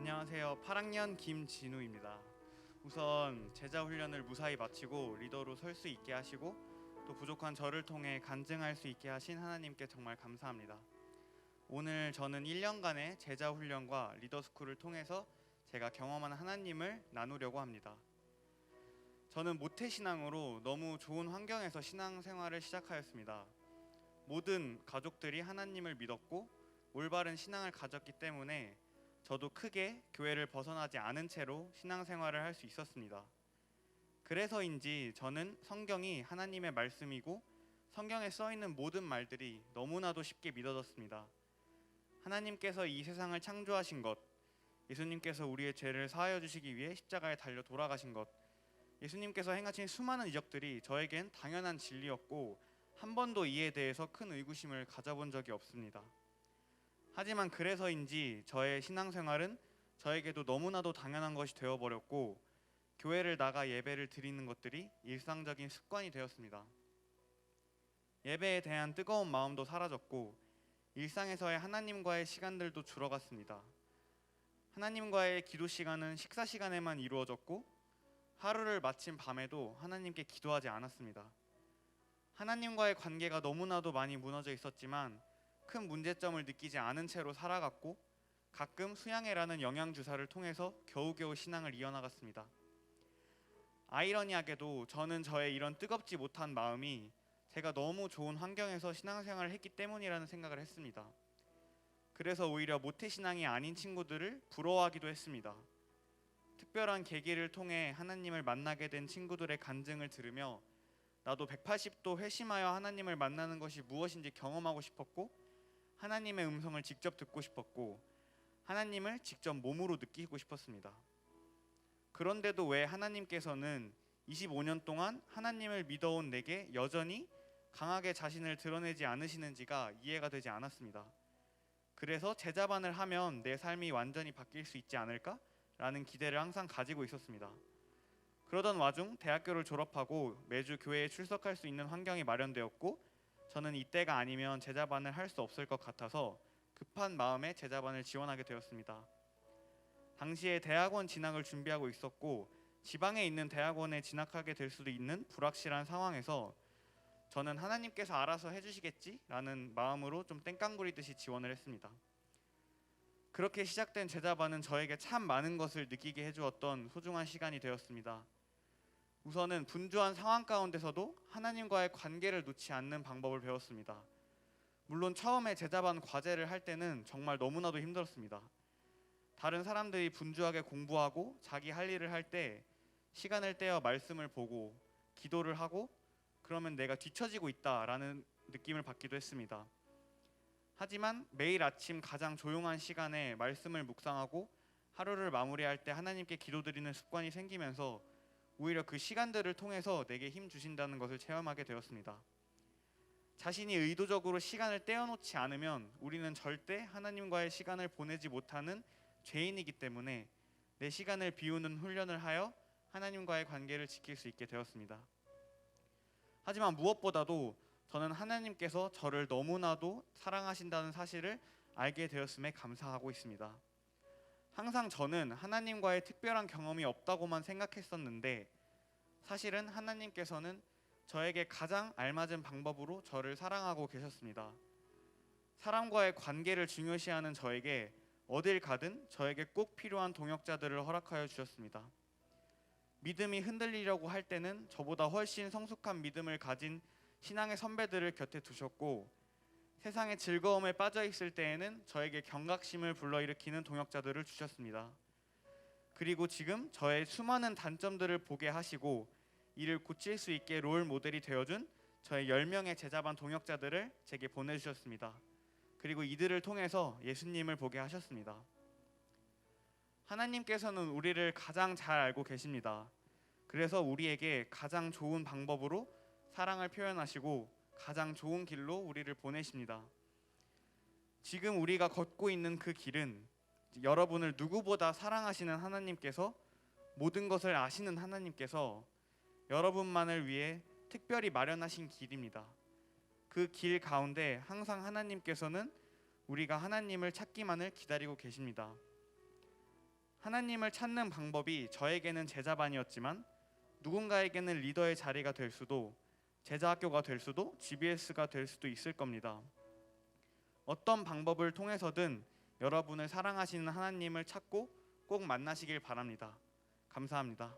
안녕하세요. 8학년 김진우입니다. 우선 제자 훈련을 무사히 마치고 리더로 설 수 있게 하시고 또 부족한 저를 통해 간증할 수 있게 하신 하나님께 정말 감사합니다. 오늘 저는 1년간의 제자 훈련과 리더 스쿨을 통해서 제가 경험한 하나님을 나누려고 합니다. 저는 모태신앙으로 너무 좋은 환경에서 신앙생활을 시작하였습니다. 모든 가족들이 하나님을 믿었고 올바른 신앙을 가졌기 때문에 저도 크게 교회를 벗어나지 않은 채로 신앙생활을 할 수 있었습니다. 그래서인지 저는 성경이 하나님의 말씀이고 성경에 써 있는 모든 말들이 너무나도 쉽게 믿어졌습니다. 하나님께서 이 세상을 창조하신 것, 예수님께서 우리의 죄를 사하여 주시기 위해 십자가에 달려 돌아가신 것, 예수님께서 행하신 수많은 이적들이 저에겐 당연한 진리였고 한 번도 이에 대해서 큰 의구심을 가져본 적이 없습니다. 하지만 그래서인지 저의 신앙생활은 저에게도 너무나도 당연한 것이 되어버렸고 교회를 나가 예배를 드리는 것들이 일상적인 습관이 되었습니다. 예배에 대한 뜨거운 마음도 사라졌고 일상에서의 하나님과의 시간들도 줄어갔습니다. 하나님과의 기도 시간은 식사 시간에만 이루어졌고 하루를 마친 밤에도 하나님께 기도하지 않았습니다. 하나님과의 관계가 너무나도 많이 무너져 있었지만 큰 문제점을 느끼지 않은 채로 살아갔고 가끔 수양회라는 영양주사를 통해서 겨우겨우 신앙을 이어나갔습니다. 아이러니하게도 저는 저의 이런 뜨겁지 못한 마음이 제가 너무 좋은 환경에서 신앙생활을 했기 때문이라는 생각을 했습니다. 그래서 오히려 모태신앙이 아닌 친구들을 부러워하기도 했습니다. 특별한 계기를 통해 하나님을 만나게 된 친구들의 간증을 들으며 나도 180도 회심하여 하나님을 만나는 것이 무엇인지 경험하고 싶었고 하나님의 음성을 직접 듣고 싶었고 하나님을 직접 몸으로 느끼고 싶었습니다. 그런데도 왜 하나님께서는 25년 동안 하나님을 믿어온 내게 여전히 강하게 자신을 드러내지 않으시는지가 이해가 되지 않았습니다. 그래서 제자반을 하면 내 삶이 완전히 바뀔 수 있지 않을까? 라는 기대를 항상 가지고 있었습니다. 그러던 와중 대학교를 졸업하고 매주 교회에 출석할 수 있는 환경이 마련되었고 저는 이때가 아니면 제자반을 할 수 없을 것 같아서 급한 마음에 제자반을 지원하게 되었습니다. 당시에 대학원 진학을 준비하고 있었고 지방에 있는 대학원에 진학하게 될 수도 있는 불확실한 상황에서 저는 하나님께서 알아서 해주시겠지라는 마음으로 좀 땡깡부리듯이 지원을 했습니다. 그렇게 시작된 제자반은 저에게 참 많은 것을 느끼게 해주었던 소중한 시간이 되었습니다. 우선은 분주한 상황 가운데서도 하나님과의 관계를 놓지 않는 방법을 배웠습니다. 물론 처음에 제자반 과제를 할 때는 정말 너무나도 힘들었습니다. 다른 사람들이 분주하게 공부하고 자기 할 일을 할 때 시간을 떼어 말씀을 보고 기도를 하고 그러면 내가 뒤처지고 있다라는 느낌을 받기도 했습니다. 하지만 매일 아침 가장 조용한 시간에 말씀을 묵상하고 하루를 마무리할 때 하나님께 기도드리는 습관이 생기면서 오히려 그 시간들을 통해서 내게 힘 주신다는 것을 체험하게 되었습니다. 자신이 의도적으로 시간을 떼어놓지 않으면 우리는 절대 하나님과의 시간을 보내지 못하는 죄인이기 때문에 내 시간을 비우는 훈련을 하여 하나님과의 관계를 지킬 수 있게 되었습니다. 하지만 무엇보다도 저는 하나님께서 저를 너무나도 사랑하신다는 사실을 알게 되었음에 감사하고 있습니다. 항상 저는 하나님과의 특별한 경험이 없다고만 생각했었는데 사실은 하나님께서는 저에게 가장 알맞은 방법으로 저를 사랑하고 계셨습니다. 사람과의 관계를 중요시하는 저에게 어딜 가든 저에게 꼭 필요한 동역자들을 허락하여 주셨습니다. 믿음이 흔들리려고 할 때는 저보다 훨씬 성숙한 믿음을 가진 신앙의 선배들을 곁에 두셨고 세상의 즐거움에 빠져 있을 때에는 저에게 경각심을 불러일으키는 동역자들을 주셨습니다. 그리고 지금 저의 수많은 단점들을 보게 하시고 이를 고칠 수 있게 롤 모델이 되어준 저의 10명의 제자반 동역자들을 제게 보내주셨습니다. 그리고 이들을 통해서 예수님을 보게 하셨습니다. 하나님께서는 우리를 가장 잘 알고 계십니다. 그래서 우리에게 가장 좋은 방법으로 사랑을 표현하시고 가장 좋은 길로 우리를 보내십니다. 지금 우리가 걷고 있는 그 길은 여러분을 누구보다 사랑하시는 하나님께서 모든 것을 아시는 하나님께서 여러분만을 위해 특별히 마련하신 길입니다. 그 길 가운데 항상 하나님께서는 우리가 하나님을 찾기만을 기다리고 계십니다. 하나님을 찾는 방법이 저에게는 제자반이었지만 누군가에게는 리더의 자리가 될 수도, 제자학교가 될 수도, GBS가 될 수도 있을 겁니다. 어떤 방법을 통해서든 여러분을 사랑하시는 하나님을 찾고 꼭 만나시길 바랍니다. 감사합니다.